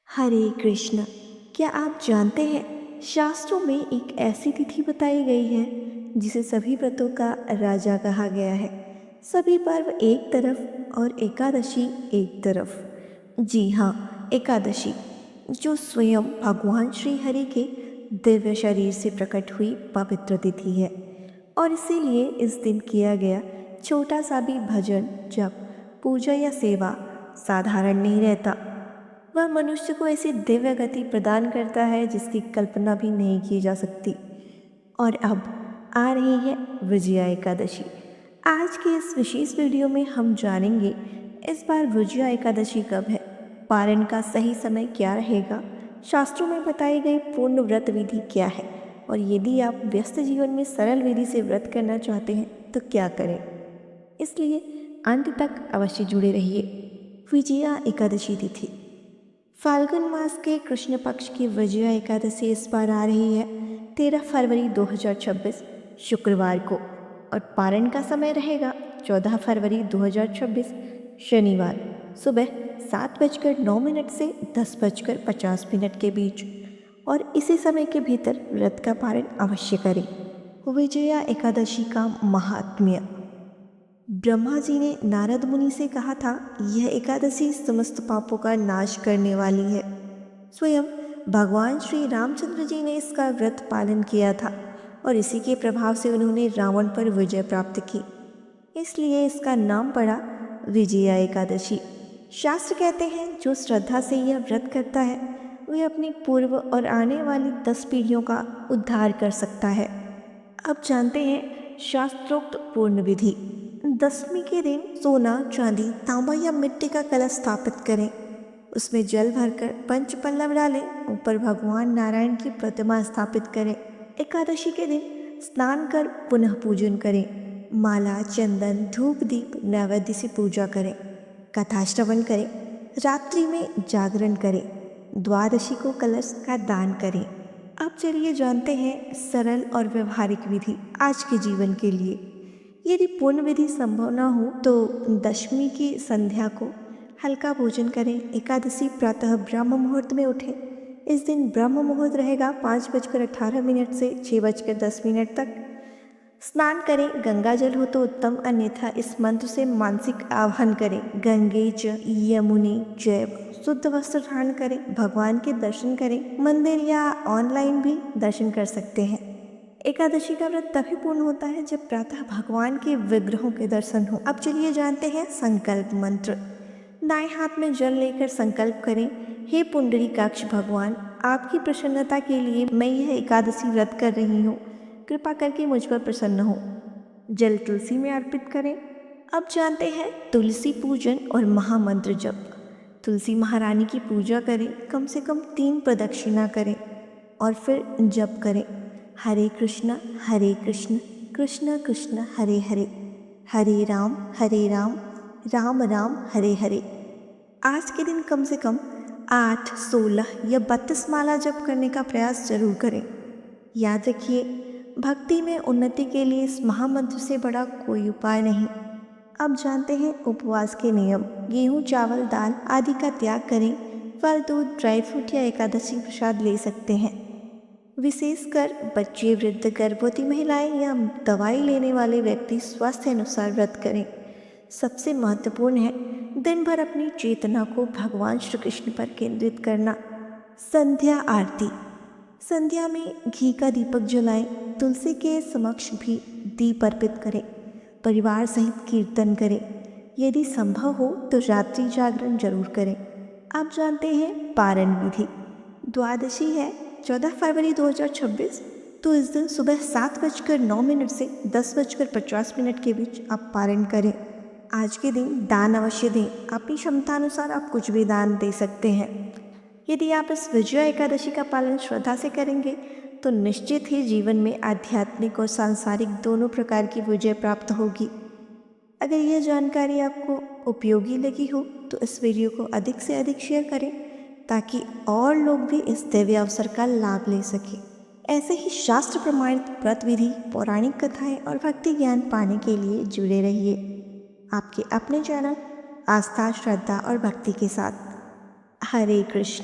हरे कृष्ण। क्या आप जानते हैं शास्त्रों में एक ऐसी तिथि बताई गई है जिसे सभी व्रतों का राजा कहा गया है। सभी पर्व एक तरफ और एकादशी एक तरफ। जी हाँ, एकादशी, जो स्वयं भगवान श्री हरि के दिव्य शरीर से प्रकट हुई पवित्र तिथि है और इसीलिए इस दिन किया गया छोटा सा भी भजन, जप, पूजा या सेवा साधारण नहीं रहता। वह मनुष्य को ऐसी दिव्य गति प्रदान करता है जिसकी कल्पना भी नहीं की जा सकती। और अब आ रही है विजया एकादशी। आज के इस विशेष वीडियो में हम जानेंगे इस बार विजया एकादशी कब है, पारण का सही समय क्या रहेगा, शास्त्रों में बताई गई पूर्ण व्रत विधि क्या है, और यदि आप व्यस्त जीवन में सरल विधि से व्रत करना चाहते हैं तो क्या करें। इसलिए अंत तक अवश्य जुड़े रहिए। विजया एकादशी तिथि। फाल्गुन मास के कृष्ण पक्ष की विजया एकादशी इस बार आ रही है 13 फरवरी 2026 शुक्रवार को, और पारण का समय रहेगा 14 फरवरी 2026 शनिवार सुबह 7:09 से 10:50 के बीच, और इसी समय के भीतर व्रत का पारण अवश्य करें। विजया एकादशी का महात्म्य। ब्रह्मा जी ने नारद मुनि से कहा था, यह एकादशी समस्त पापों का नाश करने वाली है। स्वयं भगवान श्री रामचंद्र जी ने इसका व्रत पालन किया था और इसी के प्रभाव से उन्होंने रावण पर विजय प्राप्त की। इसलिए इसका नाम पड़ा विजया एकादशी। शास्त्र कहते हैं जो श्रद्धा से यह व्रत करता है वह अपनी पूर्व और आने वाली 10 पीढ़ियों का उद्धार कर सकता है। अब जानते हैं शास्त्रोक्त पूर्ण विधि। दशमी के दिन सोना, चांदी, तांबा या मिट्टी का कलश स्थापित करें। उसमें जल भरकर पंच पल्लव डालें। ऊपर भगवान नारायण की प्रतिमा स्थापित करें। एकादशी के दिन स्नान कर पुनः पूजन करें। माला, चंदन, धूप, दीप नैवेद्य से पूजा करें। कथा श्रवण करें। रात्रि में जागरण करें। द्वादशी को कलश का दान करें। अब चलिए जानते हैं सरल और व्यवहारिक विधि आज के जीवन के लिए। यदि पूर्ण विधि संभव न हो तो दशमी की संध्या को हल्का भोजन करें। एकादशी प्रातः ब्रह्म मुहूर्त में उठें। इस दिन ब्रह्म मुहूर्त रहेगा 5:18 से 6:10 तक। स्नान करें, गंगा जल हो तो उत्तम, अन्यथा इस मंत्र से मानसिक आह्वान करें, गंगे च यमुने चैव। शुद्ध वस्त्र धारण करें, भगवान के दर्शन करें। मंदिर या ऑनलाइन भी दर्शन कर सकते हैं। एकादशी का व्रत तभी पूर्ण होता है जब प्रातः भगवान के विग्रहों के दर्शन हो। अब चलिए जानते हैं संकल्प मंत्र। दाएं हाथ में जल लेकर संकल्प करें, हे पुंडरीकाक्ष भगवान, आपकी प्रसन्नता के लिए मैं यह एकादशी व्रत कर रही हूँ। कृपा करके मुझ पर प्रसन्न हो। जल तुलसी में अर्पित करें। अब जानते हैं तुलसी पूजन और महामंत्र जप। तुलसी महारानी की पूजा करें, कम से कम 3 प्रदक्षिणा करें और फिर जप करें, हरे कृष्ण कृष्ण कृष्ण हरे हरे, हरे राम राम राम हरे हरे। आज के दिन कम से कम 8, 16 या 32 माला जप करने का प्रयास जरूर करें। याद रखिए, भक्ति में उन्नति के लिए इस महामंत्र से बड़ा कोई उपाय नहीं। अब जानते हैं उपवास के नियम। गेहूं, चावल, दाल आदि का त्याग करें। फल, दूध, ड्राई फ्रूट या एकादशी प्रसाद ले सकते हैं। विशेषकर बच्चे, वृद्ध, गर्भवती महिलाएं या दवाई लेने वाले व्यक्ति स्वास्थ्य अनुसार व्रत करें। सबसे महत्वपूर्ण है दिन भर अपनी चेतना को भगवान श्री कृष्ण पर केंद्रित करना। संध्या आरती। संध्या में घी का दीपक जलाएं। तुलसी के समक्ष भी दीप अर्पित करें। परिवार सहित कीर्तन करें। यदि संभव हो तो रात्रि जागरण जरूर करें। अब जानते हैं पारण विधि। द्वादशी है 14 फरवरी 2026, तो इस दिन सुबह 7:09 से 10:50 के बीच आप पारण करें। आज के दिन दान अवश्य दें। अपनी क्षमतानुसार आप कुछ भी दान दे सकते हैं। यदि आप इस विजया एकादशी का पालन श्रद्धा से करेंगे तो निश्चित ही जीवन में आध्यात्मिक और सांसारिक दोनों प्रकार की विजय प्राप्त होगी। अगर यह जानकारी आपको उपयोगी लगी हो तो इस वीडियो को अधिक से अधिक शेयर करें ताकि और लोग भी इस दिव्य अवसर का लाभ ले सकें। ऐसे ही शास्त्र प्रमाणित व्रत विधि, पौराणिक कथाएं और भक्ति ज्ञान पाने के लिए जुड़े रहिए आपके अपने चैनल आस्था, श्रद्धा और भक्ति के साथ। हरे कृष्ण।